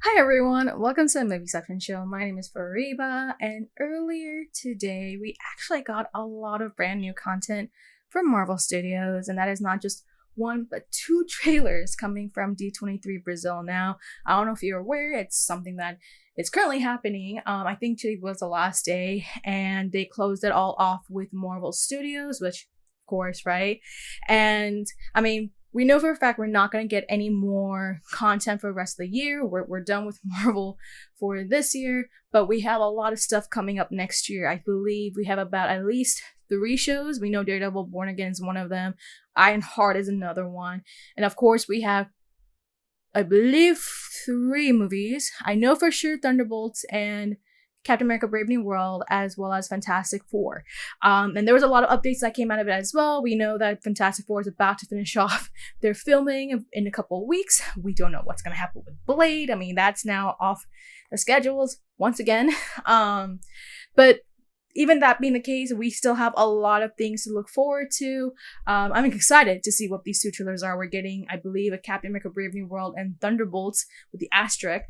Hi everyone, welcome to the Movie Section Show. My name is Fariba, and earlier today we actually got a lot of brand new content from Marvel Studios, and that is not just one but two trailers coming from D23 Brazil. Now, I don't know if you're aware, it's something that is currently happening. I think today was the last day, and they closed it all off with Marvel Studios, which, of course, right? And I mean, we know for a fact we're not going to get any more content for the rest of the year. We're done with Marvel for this year, but we have a lot of stuff coming up next year. I believe we have about at least 3 shows. We know Daredevil Born Again is one of them. Ironheart is another one. And of course, we have, I believe, 3 movies. I know for sure Thunderbolts and Captain America Brave New World, as well as Fantastic Four. And there was a lot of updates that came out of it as well. We know that Fantastic Four is about to finish off their filming in a couple of weeks. We don't know what's going to happen with Blade. I mean, that's now off the schedules once again. But even that being the case, we still have a lot of things to look forward to. I'm excited to see what these 2 trailers are. We're getting, I believe, a Captain America Brave New World and Thunderbolts with the asterisk.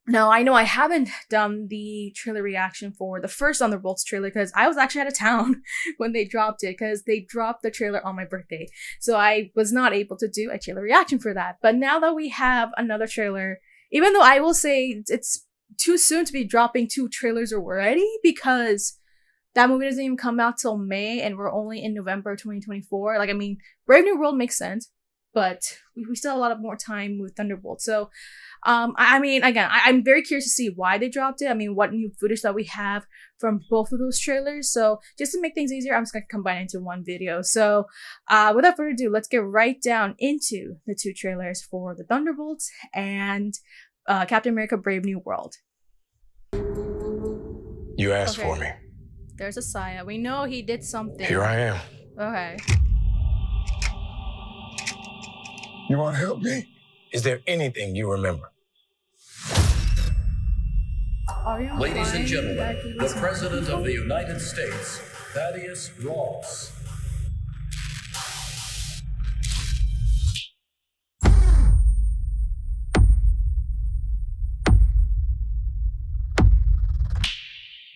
Now, I know I haven't done the trailer reaction for the first Thunderbolts trailer because I was actually out of town when they dropped it, because they dropped the trailer on my birthday. So I was not able to do a trailer reaction for that. But now that we have another trailer, even though I will say it's too soon to be dropping 2 trailers already, because that movie doesn't even come out till May and we're only in November 2024. Like, I mean, Brave New World makes sense, but we still have a lot of more time with Thunderbolts. So, I mean, again, I'm very curious to see why they dropped it. I mean, what new footage that we have from both of those trailers. So, just to make things easier, I'm just going to combine it into one video. So, without further ado, let's get right down into the 2 trailers for the Thunderbolts and Captain America Brave New World. You asked for me. There's Asaya. We know he did something. Here I am. Okay. You want to help me? Is there anything you remember? Ladies and gentlemen, the President of the United States, Thaddeus Ross.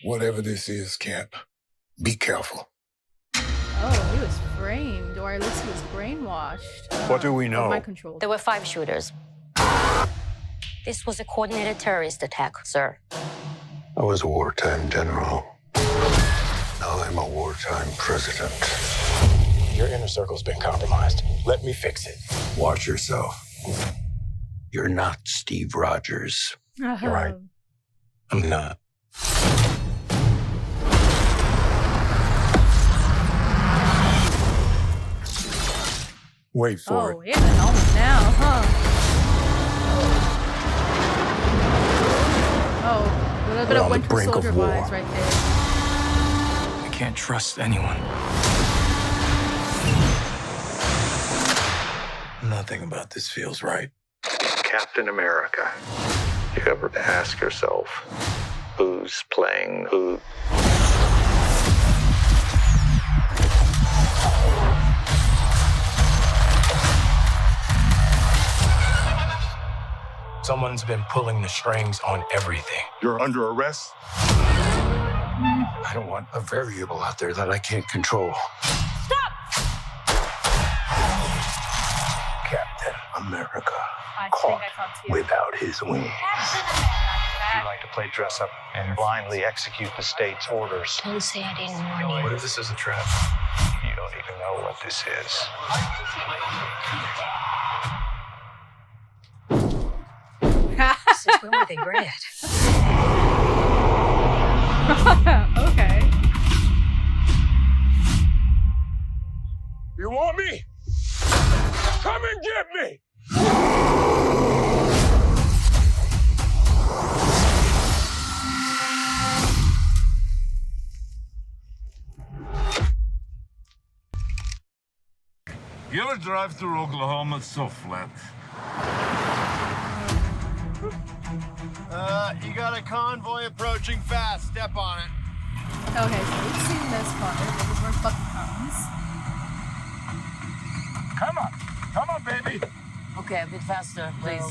Whatever this is, Cap, be careful. Oh, he was framed, or at least he was brainwashed. What do we know? Mind control. There were 5 shooters. This was a coordinated terrorist attack, sir. I was a wartime general. Now I'm a wartime president. Your inner circle's been compromised. Let me fix it. Watch yourself. You're not Steve Rogers. You're right. I'm not. Wait for it. Oh, he has a helmet now, huh? Oh, a little bit We're of on the Winter brink of Soldier war. vibes right there. I can't trust anyone. Nothing about this feels right. Captain America. You ever ask yourself, who's playing who? Someone's been pulling the strings on everything. You're under arrest? I don't want a variable out there that I can't control. Stop! Captain America. I Caught think I talked to you. without his wings. You like to play dress up and blindly execute the state's orders. Don't say I didn't warn you. What if this is a trap? You don't even know what this is. Since when were they bred? Okay. You want me? Come and get me! You ever drive through Oklahoma? It's so flat. You got a convoy approaching fast. Step on it. Okay, so we've seen this part. This is where Bucky comes. Come on, baby. Okay, a bit faster, please.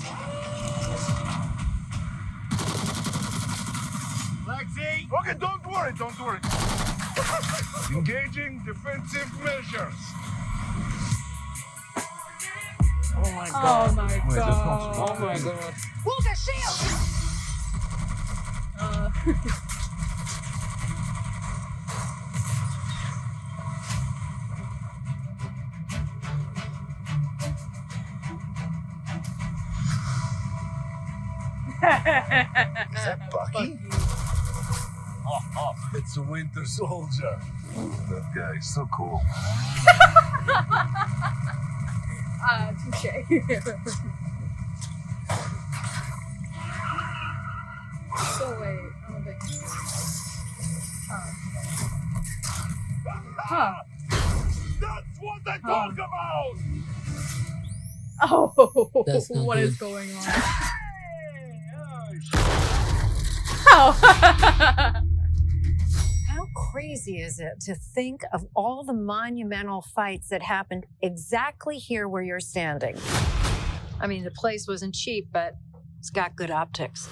don't worry. Engaging defensive measures. Oh my god. Oh my Wait, that's not god. Oh my god. Walker, shield! Is that Bucky? It's a Winter Soldier. That guy is so cool. Touche. So wait, I don't think. Huh. That's what I talk about! Oh, That's not what is good. going on? How? How crazy is it to think of all the monumental fights that happened exactly here where you're standing? I mean, the place wasn't cheap, but it's got good optics.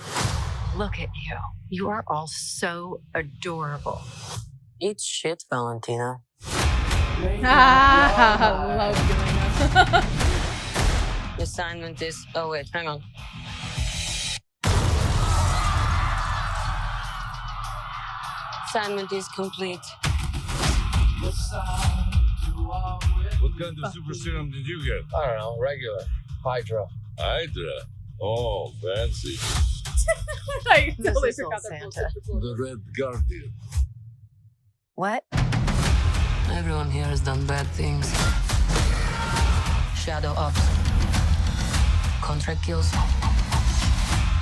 Look at you. You are all so adorable. Eat shit, Valentina. I love doing that. The assignment is... Oh, wait, hang on. Assignment is complete. What kind of super serum did you get? I don't know, regular. Hydra. Hydra. Oh, fancy. I This totally is old forgot that Santa. The Red Guardian. What? Everyone here has done bad things. Shadow ops. Contract kills.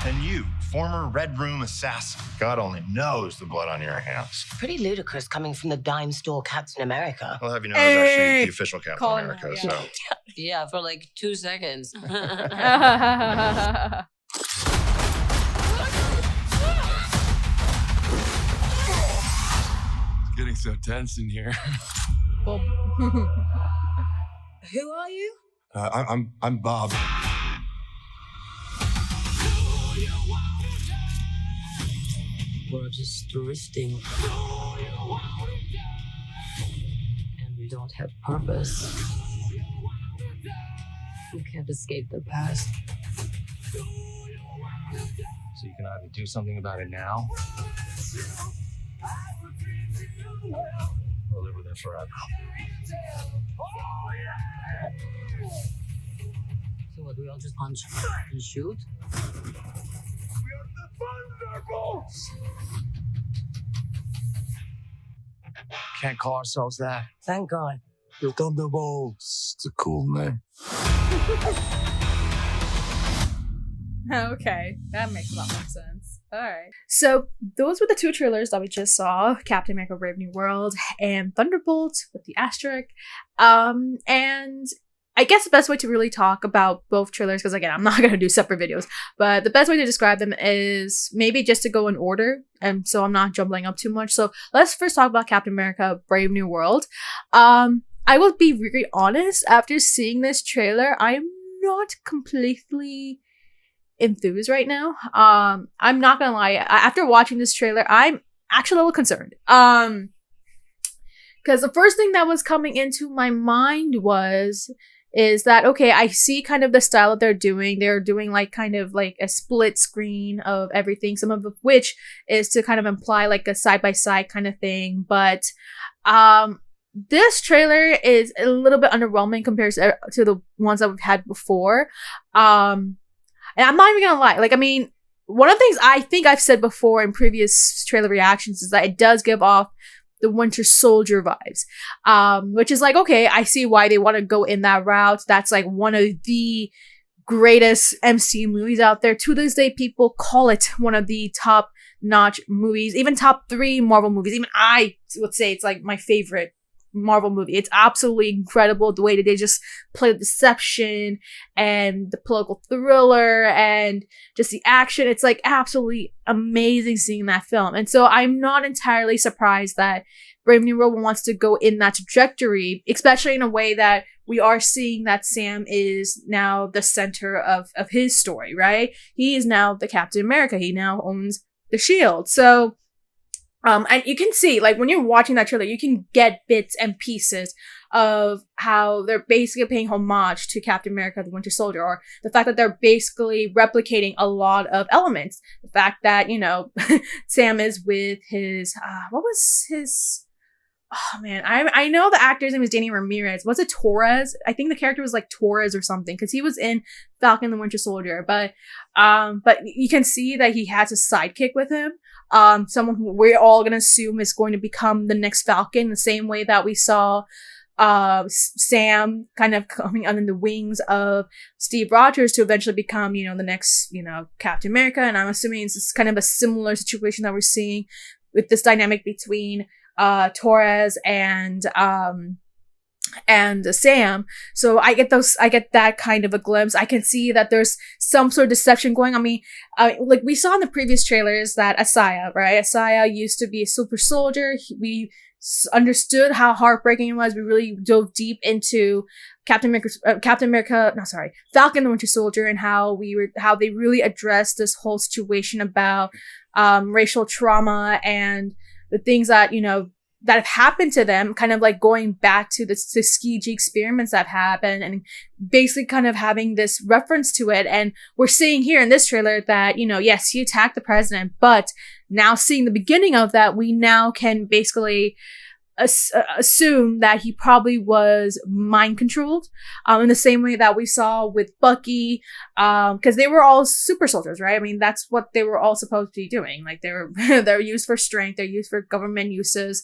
And you, former Red Room assassin. God only knows the blood on your hands. Pretty ludicrous coming from the dime store Captain America. I'll have you know I was actually Hey! the official Captain Call him America, out, so. Yeah, for like 2 seconds. It's getting so tense in here. Bob. Who are you? I'm Bob. We're just drifting. And we don't have purpose. We can't escape the past. So you can either do something about it now, or live with it forever. So what, do we all just punch and shoot? Thunderbolts! Can't call ourselves that. Thank God. The Thunderbolts. It's a cool name. Okay, that makes a lot more sense. Alright. So, those were the two trailers that we just saw. Captain America Brave New World and Thunderbolts with the asterisk. And I guess the best way to really talk about both trailers, because again, I'm not going to do separate videos, but the best way to describe them is maybe just to go in order, and so I'm not jumbling up too much. So, let's first talk about Captain America Brave New World. I will be really honest, after seeing this trailer, I'm not completely enthused right now. I'm not gonna lie, after watching this trailer, I'm actually a little concerned. Because the first thing that was coming into my mind is that, okay, I see kind of the style that they're doing. They're doing like kind of like a split screen of everything, some of which is to kind of imply like a side-by-side kind of thing. But this trailer is a little bit underwhelming compared to the ones that we've had before. And I'm not even gonna lie, like, I mean, one of the things I think I've said before in previous trailer reactions is that it does give off the Winter Soldier vibes. Which is like, okay, I see why they want to go in that route. That's like one of the greatest MCU movies out there. To this day, people call it one of the top-notch movies, even top 3 Marvel movies. Even I would say it's like my favorite Marvel movie. It's absolutely incredible the way that they just play the deception and the political thriller and just the action. It's like absolutely amazing seeing that film. And so I'm not entirely surprised that Brave New World wants to go in that trajectory, especially in a way that we are seeing that Sam is now the center of his story, right? He is now the Captain America. He now owns the shield. So And you can see, like, when you're watching that trailer, you can get bits and pieces of how they're basically paying homage to Captain America, the Winter Soldier, or the fact that they're basically replicating a lot of elements. The fact that, you know, Sam is with his, what was his, oh man, I know the actor's name is Danny Ramirez. Was it Torres? I think the character was like Torres or something, because he was in Falcon the Winter Soldier. But you can see that he has a sidekick with him. Someone who we're all gonna assume is going to become the next Falcon, the same way that we saw Sam kind of coming under the wings of Steve Rogers to eventually become, you know, the next, you know, Captain America. And I'm assuming it's kind of a similar situation that we're seeing with this dynamic between Torres and Sam. So I get that kind of a glimpse. I can see that there's some sort of deception going on. I mean, like we saw in the previous trailers that Asaya, right? Asaya used to be a super soldier. We understood how heartbreaking it was. We really dove deep into Falcon the Winter Soldier, and how they really addressed this whole situation about racial trauma and the things that, you know, that have happened to them, kind of like going back to the Tuskegee experiments that happened, and basically kind of having this reference to it. And we're seeing here in this trailer that, you know, yes, he attacked the president, but now seeing the beginning of that, we now can basically assume that he probably was mind controlled, in the same way that we saw with Bucky, because they were all super soldiers, right? I mean, that's what they were all supposed to be doing. Like, they're used for strength, they're used for government uses,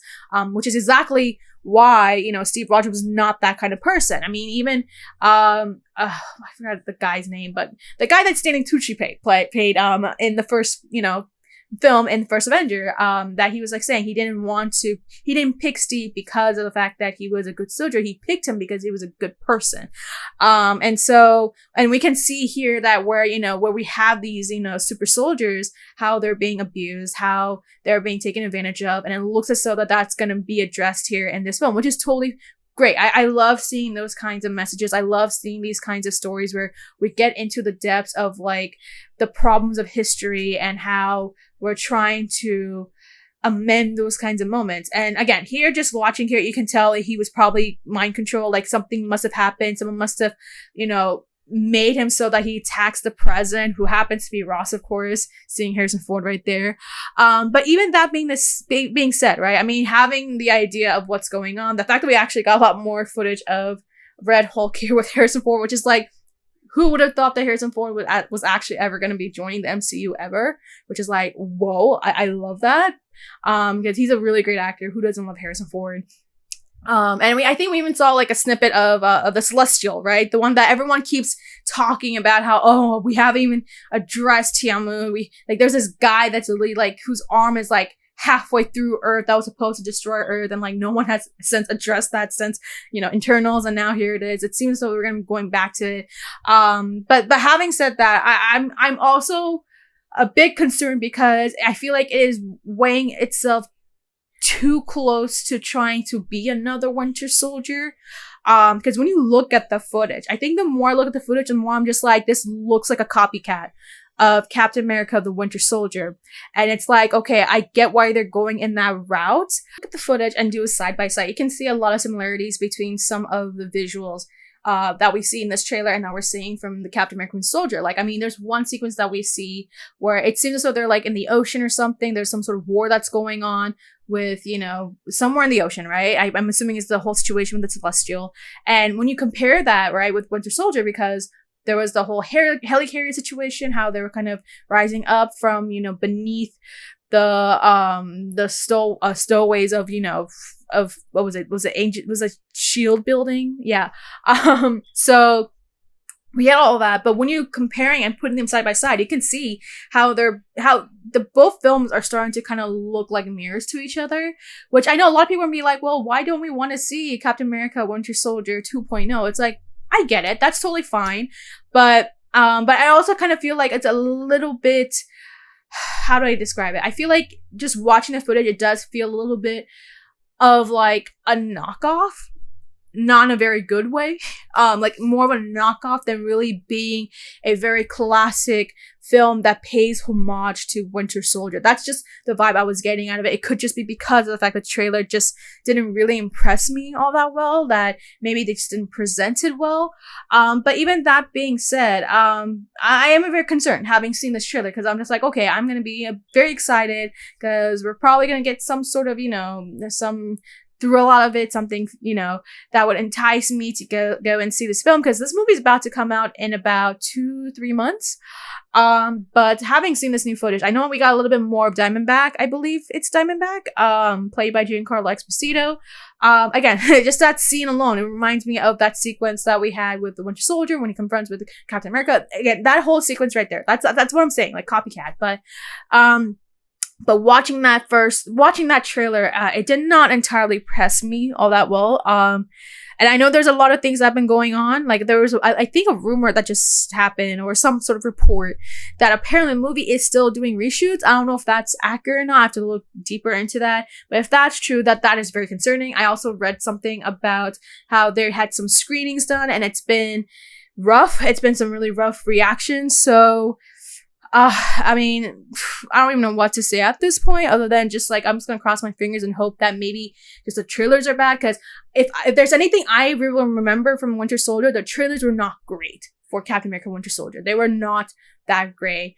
which is exactly why, you know, Steve Rogers was not that kind of person. I mean, even I forgot the guy's name, but the guy that Stanley Tucci played in the first, you know, film in the first Avenger, that he was like saying he didn't pick Steve because of the fact that he was a good soldier. He picked him because he was a good person. And we can see here that where we have these, you know, super soldiers, how they're being abused, how they're being taken advantage of. And it looks as though that's going to be addressed here in this film, which is totally great. I love seeing those kinds of messages. I love seeing these kinds of stories where we get into the depths of like the problems of history and how we're trying to amend those kinds of moments. And again, here, just watching here, you can tell he was probably mind controlled. Like, something must have happened. Someone must have, you know, made him so that he attacks the president, who happens to be Ross, of course, seeing Harrison Ford right there. But even that being said, right? I mean, having the idea of what's going on, the fact that we actually got a lot more footage of Red Hulk here with Harrison Ford, which is like, who would have thought that Harrison Ford was actually ever going to be joining the MCU ever? Which is like, whoa, I love that. Because he's a really great actor. Who doesn't love Harrison Ford? And I think we even saw like a snippet of the Celestial, right? The one that everyone keeps talking about, how, oh, we haven't even addressed Tiamu. There's this guy that's literally like, whose arm is like halfway through Earth, that was supposed to destroy Earth, and like no one has since addressed that since, you know, Internals, and now here it is. It seems so we're gonna be going back to it. But having said that, I'm also a bit concerned because I feel like it is weighing itself too close to trying to be another Winter Soldier. Because when you look at the footage, I think the more I look at the footage, the more I'm just like, this looks like a copycat of Captain America, the Winter Soldier. And it's like, okay, I get why they're going in that route. Look at the footage and do a side by side. You can see a lot of similarities between some of the visuals that we see in this trailer and that we're seeing from the Captain America Winter Soldier. Like, I mean, there's one sequence that we see where it seems as though they're like in the ocean or something. There's some sort of war that's going on with, you know, somewhere in the ocean, right? I'm assuming it's the whole situation with the Celestial. And when you compare that, right, with Winter Soldier, because there was the whole helicarrier situation, how they were kind of rising up from, you know, beneath the stowaways of, you know, of what was it? Was it shield building? Yeah. So we had all that, but when you're comparing and putting them side by side, you can see how both films are starting to kind of look like mirrors to each other, which I know a lot of people will be like, well, why don't we want to see Captain America Winter Soldier 2.0? It's like, I get it. That's totally fine. But I also kind of feel like it's a little bit, how do I describe it? I feel like just watching the footage, it does feel a little bit of like a knockoff not in a very good way, like more of a knockoff than really being a very classic film that pays homage to Winter Soldier. That's just the vibe I was getting out of it. It could just be because of the fact that the trailer just didn't really impress me all that well, that maybe they just didn't present it well. But even that being said, I am very concerned having seen this trailer, because I'm just like, okay, I'm going to be very excited because we're probably going to get some sort of, some thrill out of it, something, that would entice me to go and see this film, because this movie is about to come out in about 2-3 months. But having seen this new footage, I know we got a little bit more of Diamondback. I believe it's Diamondback, played by Giancarlo Esposito. Again, just that scene alone, it reminds me of that sequence that we had with the Winter Soldier when he confronts with Captain America. Again, that whole sequence right there. That's what I'm saying, like copycat. But watching that trailer, it did not entirely impress me all that well. And I know there's a lot of things that have been going on. Like there was, I think, a rumor that just happened, or some sort of report that apparently the movie is still doing reshoots. I don't know if that's accurate or not. I have to look deeper into that. But if that's true, that is very concerning. I also read something about how they had some screenings done, and it's been rough. It's been some really rough reactions. So, I mean, I don't even know what to say at this point, other than just like, I'm just gonna cross my fingers and hope that maybe just the trailers are bad. Because if there's anything I really remember from Winter Soldier, the trailers were not great for Captain America Winter Soldier. They were not that great,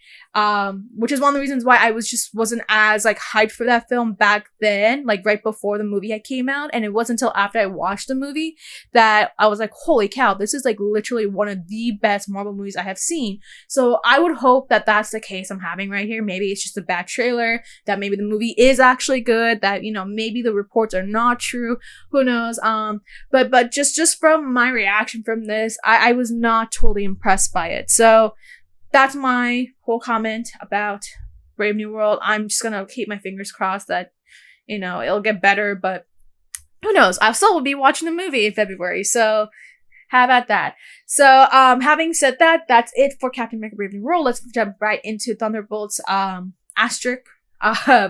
which is one of the reasons why I wasn't as like hyped for that film back then, like right before the movie had came out. And it wasn't until after I watched the movie that I was like, holy cow, this is like literally one of the best Marvel movies I have seen. So I would hope that that's the case I'm having right here. Maybe it's just a bad trailer, that maybe the movie is actually good, that, maybe the reports are not true, who knows. But just from my reaction from this, I was not totally impressed by it. So that's my whole comment about Brave New World. I'm just gonna keep my fingers crossed that, it'll get better, but who knows? I'll still be watching the movie in February, so how about that? So, having said that, that's it for Captain America Brave New World. Let's jump right into Thunderbolts, asterisk,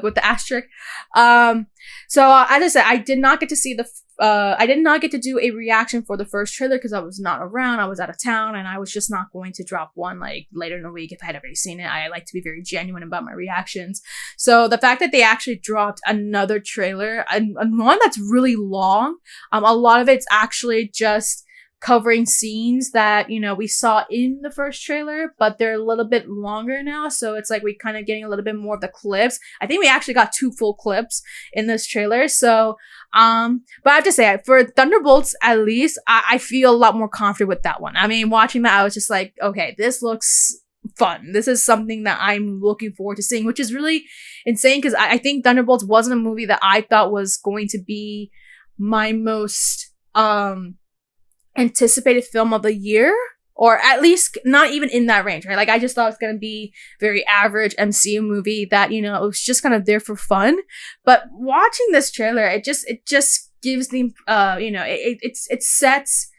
with the asterisk. So, as I said, I did not get to see I did not get to do a reaction for the first trailer because I was not around. I was out of town, and I was just not going to drop one like later in the week if I had already seen it. I like to be very genuine about my reactions. So the fact that they actually dropped another trailer, and one that's really long, a lot of it's actually just covering scenes that, we saw in the first trailer, but they're a little bit longer now. So it's like we kind of getting a little bit more of the clips. I think we actually got 2 full clips in this trailer. So, but I have to say, for Thunderbolts, at least, I feel a lot more confident with that one. I mean, watching that, I was just like, okay, this looks fun. This is something that I'm looking forward to seeing, which is really insane because I think Thunderbolts wasn't a movie that I thought was going to be my most, anticipated film of the year, or at least not even in that range, right? Like I just thought it was going to be very average MCU movie that, it was just kind of there for fun. But watching this trailer, it just gives the, it sets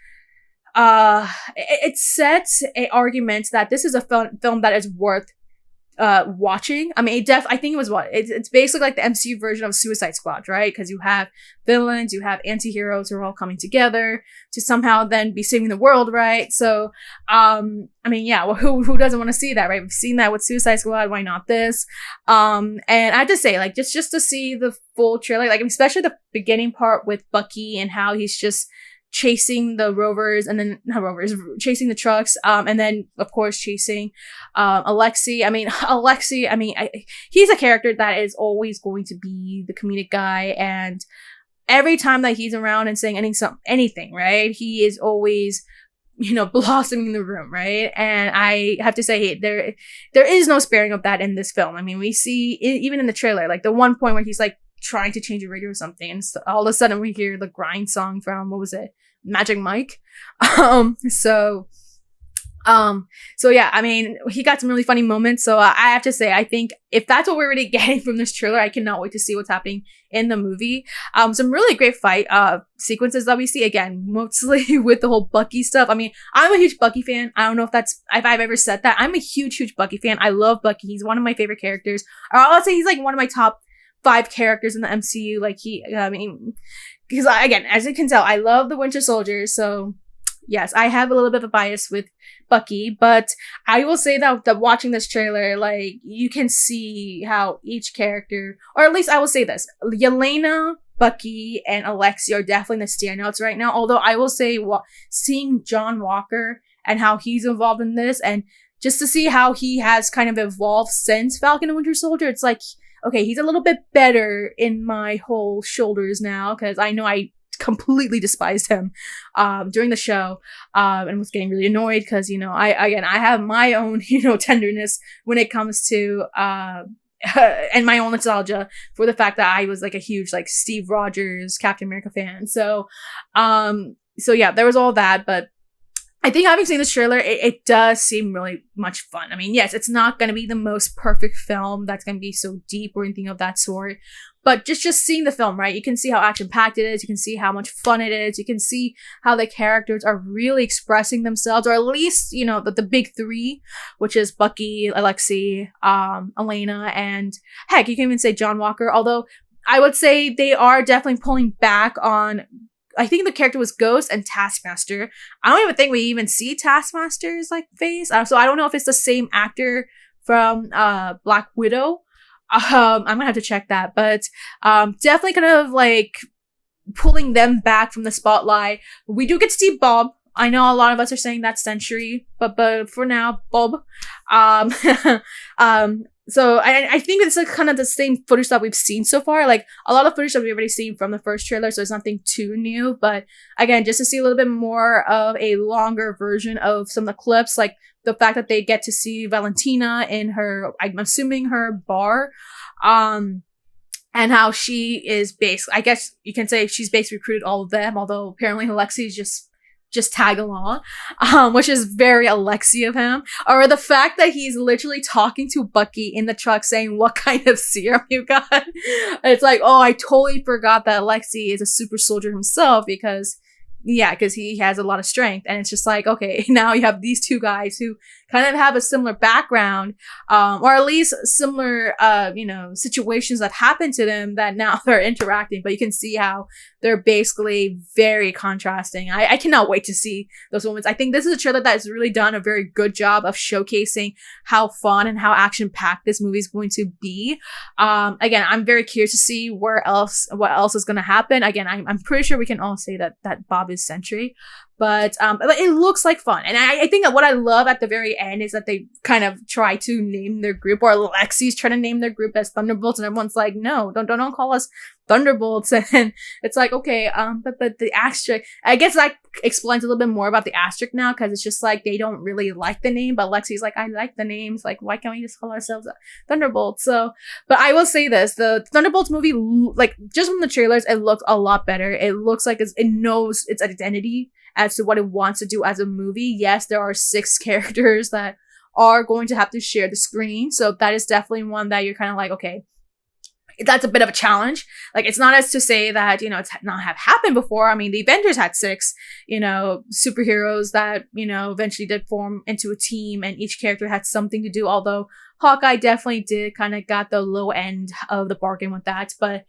a argument that this is a film that is worth watching. I mean, I think it was it's basically like the MCU version of Suicide Squad, right? Because you have villains, you have anti-heroes who are all coming together to somehow then be saving the world, right? So, I mean, yeah, well, who doesn't want to see that, right? We've seen that with Suicide Squad, why not this? And I have to say, like, just to see the full trailer, like, especially the beginning part with Bucky and how he's just chasing the chasing the trucks, and then of course chasing Alexi. He's a character that is always going to be the comedic guy, and every time that he's around and saying anything, right, he is always blossoming the room, right? And I have to say, there is no sparing of that in this film. I mean, we see even in the trailer, like the one point where he's like trying to change a radio or something, and so all of a sudden we hear the grind song from, what was it, Magic Mike. So yeah, I mean, he got some really funny moments. So I have to say, I think if that's what we're really getting from this trailer, I cannot wait to see what's happening in the movie. Some really great fight sequences that we see, again, mostly with the whole Bucky stuff. I mean, I'm a huge Bucky fan. I don't know if I've ever said that. I'm a huge Bucky fan. I love Bucky. He's one of my favorite characters. Or I'll say he's like one of my top 5 characters in the MCU. Like because again, as you can tell, I love the Winter Soldier, so yes, I have a little bit of a bias with Bucky, but I will say that watching this trailer, like, you can see how each character, or at least I will say this, Yelena, Bucky, and Alexi are definitely the standouts right now. Although I will say, seeing John Walker and how he's involved in this, and just to see how he has kind of evolved since Falcon and Winter Soldier, it's like, okay, he's a little bit better in my whole shoulders now, because I know I completely despised him during the show, and was getting really annoyed because, I have my own, tenderness when it comes to and my own nostalgia for the fact that I was like a huge like Steve Rogers Captain America fan. So yeah, there was all that, but I think having seen this trailer, it does seem really much fun. I mean, yes, it's not going to be the most perfect film that's going to be so deep or anything of that sort, but just seeing the film, right? You can see how action-packed it is. You can see how much fun it is. You can see how the characters are really expressing themselves, or at least, the big 3, which is Bucky, Alexi, Elena, and heck, you can even say John Walker, although I would say they are definitely pulling back on, I think the character was Ghost and Taskmaster. I don't even think we even see Taskmaster's like face. So I don't know if it's the same actor from Black Widow. I'm gonna have to check that, but definitely kind of like pulling them back from the spotlight. We do get to see Bob. I know a lot of us are saying that's Century, but for now, Bob. So I think it's like kind of the same footage that we've seen so far. Like a lot of footage that we've already seen from the first trailer, so it's nothing too new. But again, just to see a little bit more of a longer version of some of the clips, like the fact that they get to see Valentina in her, I'm assuming her bar, and how she is basically, I guess you can say she's basically recruited all of them, although apparently Alexi is just tag along, which is very Alexi of him. Or the fact that he's literally talking to Bucky in the truck saying what kind of serum you got. It's like, oh, I totally forgot that Alexi is a super soldier himself, because he has a lot of strength. And it's just like, okay, now you have these 2 guys who kind of have a similar background, or at least similar, situations that happen to them that now they're interacting. But you can see how they're basically very contrasting. I cannot wait to see those moments. I think this is a trailer that has really done a very good job of showcasing how fun and how action-packed this movie is going to be. Again, I'm very curious to see what else is going to happen. Again, I'm pretty sure we can all say that Bob is Sentry. But it looks like fun. And I think that what I love at the very end is that they kind of try to name their group, or Alexi's trying to name their group as Thunderbolts, and everyone's like, no, don't call us Thunderbolts. And it's like, okay, but the asterisk, I guess that explains a little bit more about the asterisk now, because it's just like they don't really like the name, but Lexi's like, I like the names, like, why can't we just call ourselves Thunderbolts? So, but I will say this, the Thunderbolts movie, like, just from the trailers, it looks a lot better. It looks like it knows its identity as to what it wants to do as a movie. Yes, there are 6 characters that are going to have to share the screen, so that is definitely one that you're kind of like, okay, that's a bit of a challenge. Like, it's not as to say that, it's not have happened before. I mean, the Avengers had 6, superheroes that, eventually did form into a team, and each character had something to do, although Hawkeye definitely did kind of got the low end of the bargain with that. But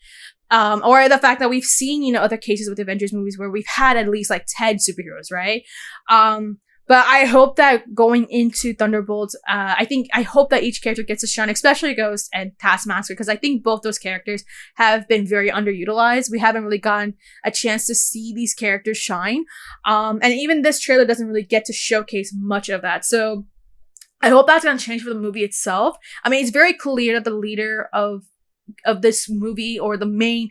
or the fact that we've seen, other cases with Avengers movies where we've had at least like 10 superheroes, right? But I hope that going into Thunderbolts, I hope that each character gets a shine, especially Ghost and Taskmaster, because I think both those characters have been very underutilized. We haven't really gotten a chance to see these characters shine. And even this trailer doesn't really get to showcase much of that. So I hope that's going to change for the movie itself. I mean, it's very clear that the leader of this movie, or the main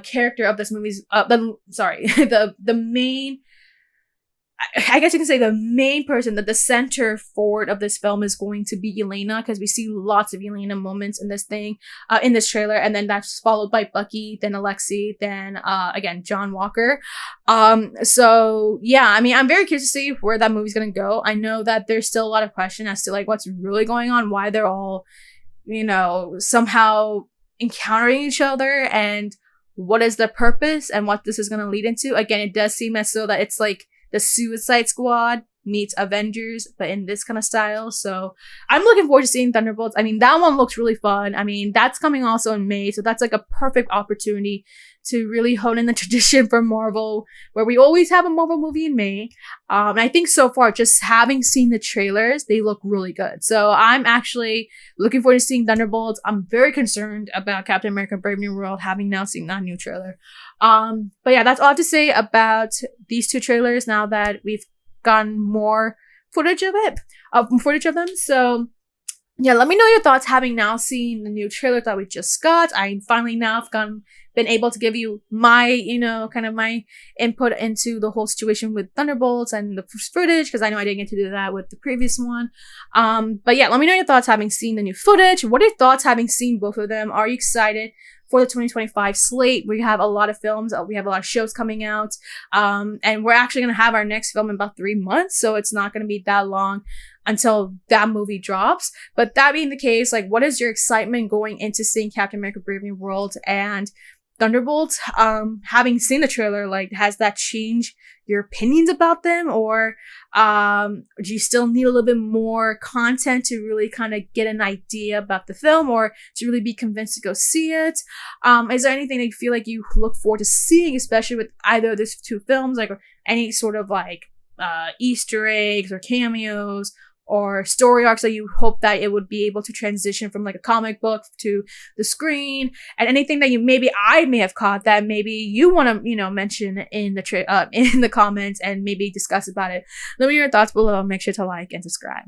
character of this movie's the main, I guess you can say the main person, that the center forward of this film is going to be Yelena, because we see lots of Yelena moments in this thing, in this trailer, and then that's followed by Bucky, then Alexi, then again John Walker. So yeah, I mean, I'm very curious to see where that movie's gonna go. I know that there's still a lot of question as to like what's really going on, why they're all, somehow encountering each other, and what is the purpose and what this is going to lead into. Again, it does seem as though that it's like the Suicide Squad meets Avengers, but in this kind of style. So I'm looking forward to seeing Thunderbolts. I mean, that one looks really fun. I mean, that's coming also in May, so that's like a perfect opportunity to really hone in the tradition for Marvel, where we always have a Marvel movie in May. And I think so far, just having seen the trailers, they look really good. So I'm actually looking forward to seeing Thunderbolts. I'm very concerned about Captain America: Brave New World, having now seen that new trailer. But yeah, that's all I have to say about these two trailers now that we've gotten more footage of them. So yeah, let me know your thoughts having now seen the new trailer that we just got. I finally now have been able to give you my, kind of my input into the whole situation with Thunderbolts and the footage, because I know I didn't get to do that with the previous one. But yeah, let me know your thoughts having seen the new footage. What are your thoughts having seen both of them? Are you excited for the 2025 slate? We have a lot of films. We have a lot of shows coming out. And we're actually going to have our next film in about 3 months. So it's not going to be that long until that movie drops. But that being the case, like, what is your excitement going into seeing Captain America: Brave New World and Thunderbolts? Having seen the trailer, like, has that changed your opinions about them, or do you still need a little bit more content to really kind of get an idea about the film, or to really be convinced to go see it? Is there anything that you feel like you look forward to seeing, especially with either of these two films, like, or any sort of like Easter eggs or cameos or story arcs that you hope that it would be able to transition from like a comic book to the screen, and anything that I may have caught that maybe you want to, mention in the in the comments and maybe discuss about it. Let me know your thoughts below. Make sure to like and subscribe.